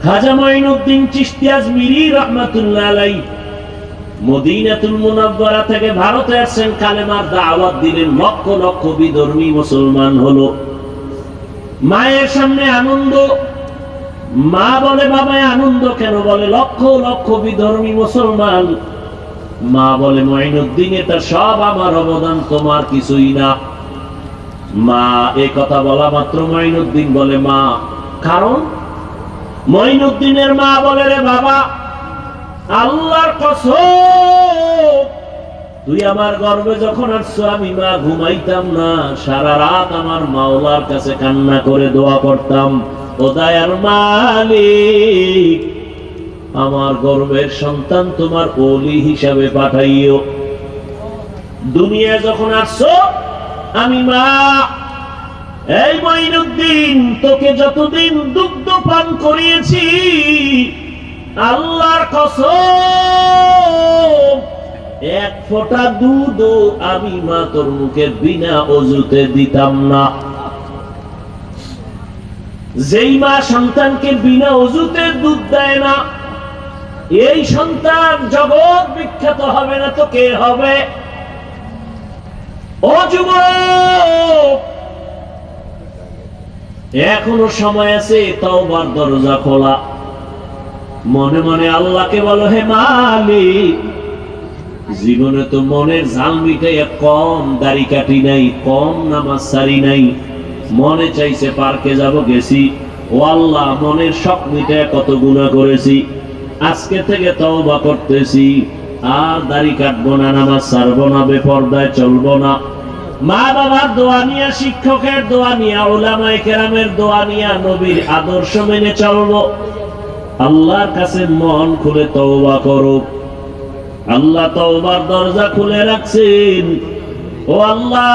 খাজা মঈনুদ্দিন চিশতি আজমিরি রাহমাতুল্লাহ আলাইহি মদিনাতুল মুনাওয়ারা থেকে ভারতে আসেন, কালেমার দাওয়াত দিলেন, লক্ষ লক্ষ বিধর্মী মুসলমান হলো। মায়ের সামনে আনন্দ, মা বলে বাবায় আনন্দ কেন? বলে লক্ষ লক্ষ বিধর্মী মুসলমান। মা বলে মঈনুদ্দিন এটা সব আমার অবদান, তোমার কিছুই না। মা এই কথা বলা মাত্র মঈনুদ্দিন বলে মা, কারণ মঈনুদ্দিনের মা বলে রে বাবা, আল্লাহর কসম তুই আমার গর্ভে যখন আসছো আমি মা ঘুমাইতাম না, সারা রাত আমার মাওলার কাছে কান্না করে দোয়া করতাম, ও দয়ার মালিক আমার গর্ভের সন্তান তোমার ওলি হিসাবে পাঠাইও। দুনিয়া যখন আসছো আমি মা, এই মঈনুদ্দিন তোকে যতদিন দুগ্ধ পান করিয়েছি আল্লাহর কসম এক ফোঁটা দুধও আমি মা তোর মুখে বিনা ওযুতে দিতাম না। যেই মা সন্তানকে বিনা ওযুতে দুধ দেয় না, এই সন্তান জগৎ বিখ্যাত হবে না তো কে হবে? ও যুবক, এখনো সময় আছে, তওবার দরজা খোলা। মনে মনে আল্লাহকে বলো, হে মালিক জীবনে তো মনের ঝাল মিটাইয়া কম দাড়ি কাটি নাই, কম নামাজ সারি নাই, মনে চাইছে পার্কে যাব, গেছি। ও আল্লাহ মনের শখ মিটাইয়া কত গুনাহ করেছি, আজকে থেকে তওবা করতেছি, আর দাড়ি কাটবো না, নামাজ ছাড়বো না, বেপরদায় চলবো না। মা বাবার দোয়া নিয়া, শিক্ষকের দোয়া নিয়া, উলামায়ে কেরামের দোয়া নিয়া নবীর আদর্শ মেনে চলবো। আল্লাহর কাছে মন খুলে তওবা করো। আল্লাহ তওবার দরজা খুলে রাখছেন। ও আল্লাহ,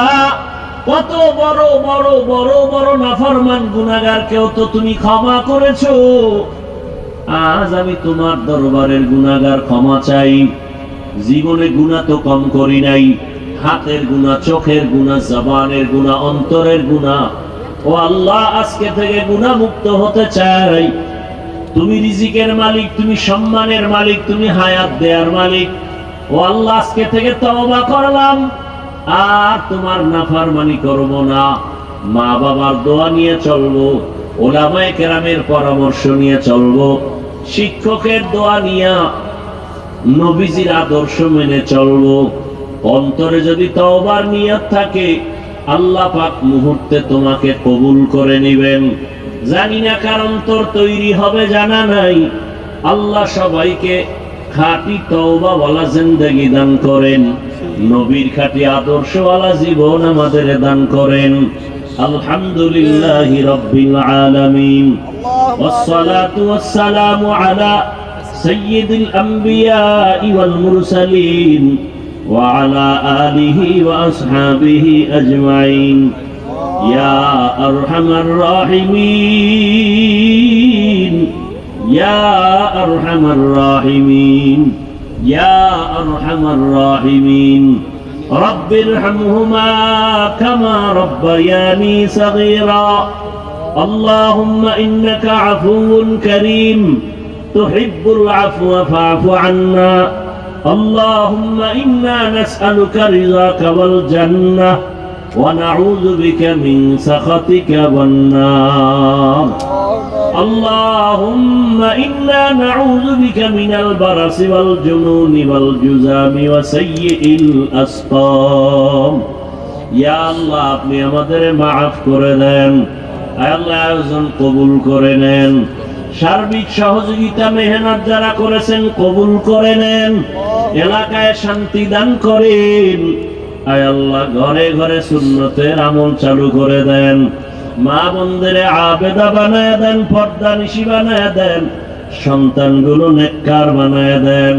কত বড় বড় বড় বড় নাফরমান গুনাহগারকেও তো তুমি ক্ষমা করেছো। আজ আমি তোমার দরবারের গুনাহগার ক্ষমা চাই। জীবনে গুনাহ তো কম করি নাই, হাতের গুনাহ, চোখের গুনাহ, জবানের গুনাহ, অন্তরের গুনাহ। ও আল্লাহ, আজকে থেকে গুনাহ মুক্ত হতে চাই। তুমি রিজিকের মালিক, তুমি সম্মানের মালিক, তুমি হায়াত দেয়ার মালিক। ও আল্লাহ, আজকে থেকে তওবা করলাম, আর তোমার নাফরমানি করব না। মা বাবার দোয়া নিয়ে চলবো, উলামায়ে কেরামের পরামর্শ নিয়ে চলবো, শিক্ষকের দোয়া নিয়ে, নবীজির আদর্শ মেনে চলবো। অন্তরে যদি তওবার নিয়ত থাকে আল্লাহ পাক মুহূর্তে তোমাকে কবুল করে নেবেন। জানি না কার অন্তর তৈরি হবে, জানা নাই। আল্লাহ সবাইকে খাঁটি তওবাওয়ালা জিন্দেগি দান করেন, নবীর খাঁটি আদর্শওয়ালা জীবন আমাদের দান করেন। আলহামদুলিল্লাহি রাব্বিল আলামিন, ওয়াসসালাতু ওয়াসসালামু আলা সাইয়্যিদিল আম্বিয়া ওয়াল মুরসালিন ওয়া আলা আলিহি ওয়া আসহাবিহি আজমাইন। ইয়া আরহামার রাহিমিন, ইয়া আরহামার রাহিমিন, ইয়া আরহামার রাহিমিন। রব্বিরহামহুমা কামা রব্বায়ানি সগীরা। আল্লাহুম্মা ইন্নাকা আফুউন কারীম তুহিব্বুল আফওয়া ফা'ফু আন্না। আল্লাহুম্মা ইন্না নাসআলুকা রিযাকা ওয়াল জান্নাহ ওয়া নাউযু বিকা মিন সাখাতিকা ওয়ান নার। আল্লাহুম্মা ইন্না নাউযু বিকা মিনাল বারাসি ওয়াল জুনুনি ওয়াল জুযামি ওয়া সাইয়্যিল আসকাম। ইয়া আল্লাহ, আপনি আমাদের মাফ করে দেন। আল্লাহ আয়োজন কবুল করে নেন। সার্বিক সহযোগিতা মেহনত যারা করেছেন কবুল করে নেন। এলাকায় শান্তি দান করেন। আয় আল্লাহ, ঘরে ঘরে সুন্নতের আমল চালু করে দেন। মা বোনদের আবেদা বানায় দেন, পর্দা নিশি বানায় দেন, সন্তানগুলো নেককার বানায় দেন।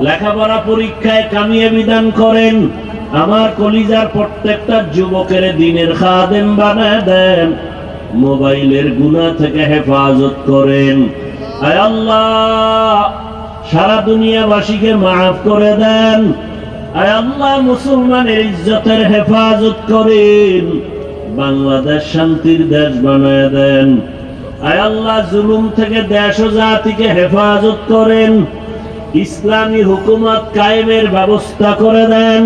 লেখাপড়া পরীক্ষায় কামিয়াবি দান করেন। আমার কলিজার প্রত্যেকটা যুবকের দিনের খাদেম বানায় দেন। মোবাইলের গুনাহ থেকে হেফাজত করেন। আয় আল্লাহ, সারা দুনিয়াবাসীকে মাফ করে দেন। আয় আল্লাহ, মুসলমানের ইজ্জতের হেফাজত করেন। বাংলাদেশ শান্তির দেশ বানায় দেন। আয় আল্লাহ জুলুম থেকে দেশ ও জাতিকে হেফাজত করেন, ইসলামী হুকুমত কায়েমের ব্যবস্থা করে দেন,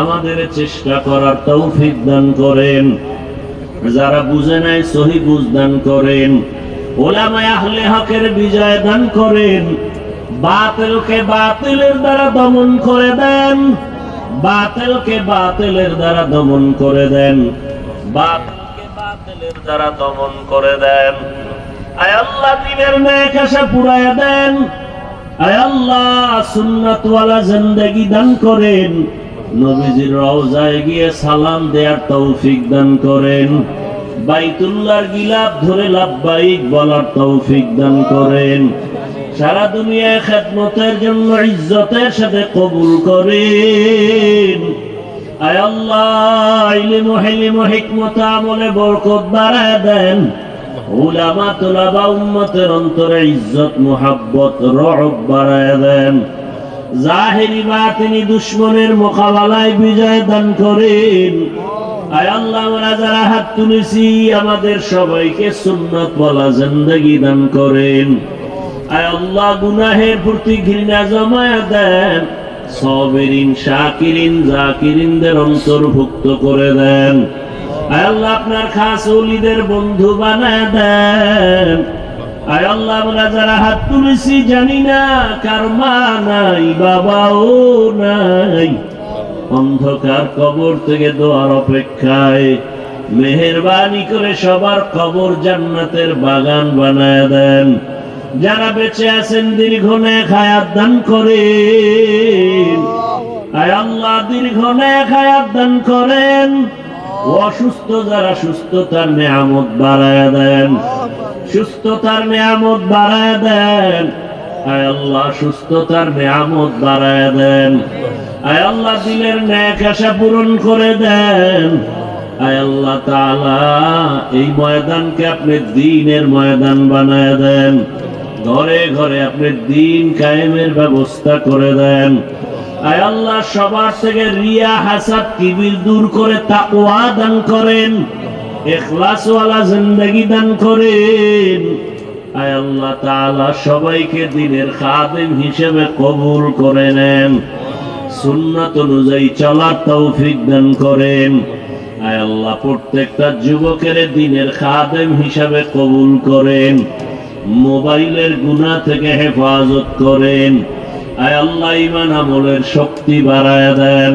আমাদের চেষ্টা করার তৌফিক দান করেন, যারা বুঝে নাই সহি বুঝ দান করেন, উলামায়ে আহলে হকের বিজয় দান করেন, বাতিলকে বাতিলের দ্বারা দমন করে দেন, বাতিলকে বাতিলের দ্বারা দমন করে দেন, বাতিলকে বাতিলের দ্বারা দমন করে দেন। আয় আল্লাহ দ্বীনের নেক আশা পুরায়া দেন, আয় আল্লাহ সুন্নাতওয়ালা জিন্দেগি দান করেন, নবীজির রওজায় গিয়ে সালাম দেওয়ার তৌফিক দান করেন, বাইতুল্লাহর গিলাফ ধরে লাব্বাইক বলার তৌফিক দান করেন, সারা দুনিয়ায় খেদমতের জন্য ইজ্জতের সাথে কবুল করেন। আয় আল্লাহ ইলম ও হিলম ও হিকমত আমলে বরকত বাড়ায় দেন, উলামা তুলাবা উম্মতের অন্তরে ইজ্জত মুহাব্বত রহব বাড়ায় দেন, জাহিরি বাতিনি দুশমনের মোকাবেলায় বিজয় দান করেন। আয় আল্লাহ আমরা যারা হাত তুলেছি আমাদের সবাইকে সুন্নাত ওয়ালা জিন্দেগি দান করেন। আয় আল্লাহ গুনাহের প্রতি ঘৃণা জমায়া দেন, সাবিরিন শাকিরিন জাকিরিনদের অন্তর্ভুক্ত করে দেন। আয় আল্লাহ আপনার খাস ওলিদের বন্ধু বানায় দেন। আয় আল্লাহ আমরা যারা হাত তুলেছি জানি না কার মা নাই বাবাও নাই, অন্ধকার কবর থেকে দোয়ার অপেক্ষায়, মেহেরবানি করে সবার কবর জান্নাতের বাগান বানায় দেন। যারা বেঁচে আছেন দীর্ঘ নেক হায়াত দান করেন। আয় আল্লাহ দীর্ঘ নেক হায়াত দান করেন, অসুস্থ যারা সুস্থতার নিয়ামত বাড়ায় দেন, সুস্থতার নিয়ামত বাড়ায় দেন। আয় আল্লাহ সুস্থতার নিয়ামত বাড়ায় দেন। আয় আল্লাহ দিলের নেক আশা পূরণ করে দেন। আয় আল্লাহ তাআলা এই ময়দানকে আপনি দ্বীনের ময়দান বানায় দেন, ঘরে ঘরে আপনি দ্বীন কায়েমের ব্যবস্থা করে দেন। আয় আল্লাহ সবার থেকে রিয়া হাসাদ কিবির দূর করে তাকওয়া দান করেন, ইখলাস ওয়ালা জিন্দেগি দান করেন। আয় আল্লাহ তাআলা সবাইকে দ্বীনের খাদেম হিসেবে কবুল করে নেন, সুন্নাত অনুযায়ী চলার তৌফিক দান করেন। আয় আল্লাহ প্রত্যেকটা যুবকের দ্বীনের খাদেম হিসেবে কবুল করেন, মোবাইলের গুনাহ থেকে হেফাজত করেন। আয় আল্লাহ ঈমান আমলের শক্তি বাড়ায় দেন।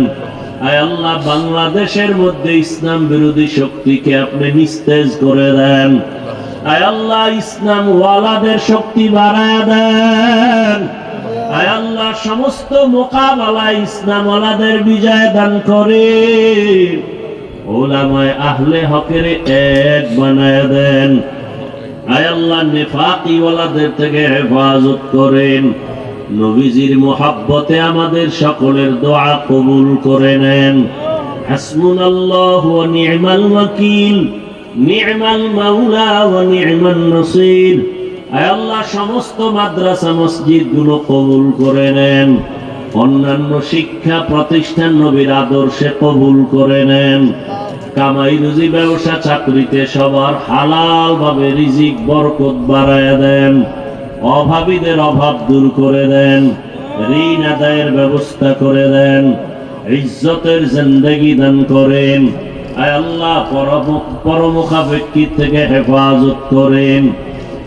আয় আল্লাহ বাংলাদেশের মধ্যে ইসলাম বিরোধী শক্তিকে আপনি নিস্তেজ করে দেন। আয় আল্লাহ ইসলাম ওয়ালাদের শক্তি বাড়ায় দেন। আয় আল্লাহ সমস্ত মোকাবেলায় ইসলাম ওয়ালাদের বিজয় দান করে, উলামায়ে আহলে হকের এক বানায় দেন। আয় আল্লাহ নিফাকি ওয়ালাদের থেকে হেফাজত করেন, নবীজির মুহাব্বতে আমাদের সকলের দোয়া কবুল করে নেন। হাসবুনাল্লাহু ওয়া নি'মাল ওয়াকিল, নি'মাল মাওলা ওয়া নি'মান নাসির। আয় আল্লাহ সমস্ত মাদ্রাসা মসজিদ গুলো কবুল করে নেন, অন্যান্য শিক্ষা প্রতিষ্ঠান নবীর আদর্শে কবুল করে নেন। কামাই রুজি ব্যবসা চাকরিতে সবার হালাল ভাবে রিজিক বরকত বাড়ায় দেন, অভাবীদের অভাব দূর করে দেন, ঋণ আদায়ের ব্যবস্থা করে দেন, ইজ্জতের জিন্দেগি দান করেন। আয় আল্লাহ পরমুখাপেক্ষী থেকে হেফাজত করেন।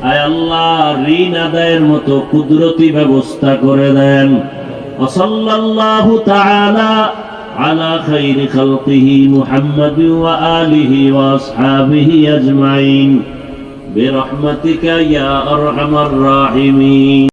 আয় আল্লাহ ঋণ আদায়ের মতো কুদরতি ব্যবস্থা করে দেন। সাল্লাল্লাহু তাআলা আলা খাইরি খালকিহি মুহাম্মাদ ওয়া আলিহি ওয়া আসহাবিহি আজমাইন বিরহমাতিকা ইয়া আরহামার রাহিমিন।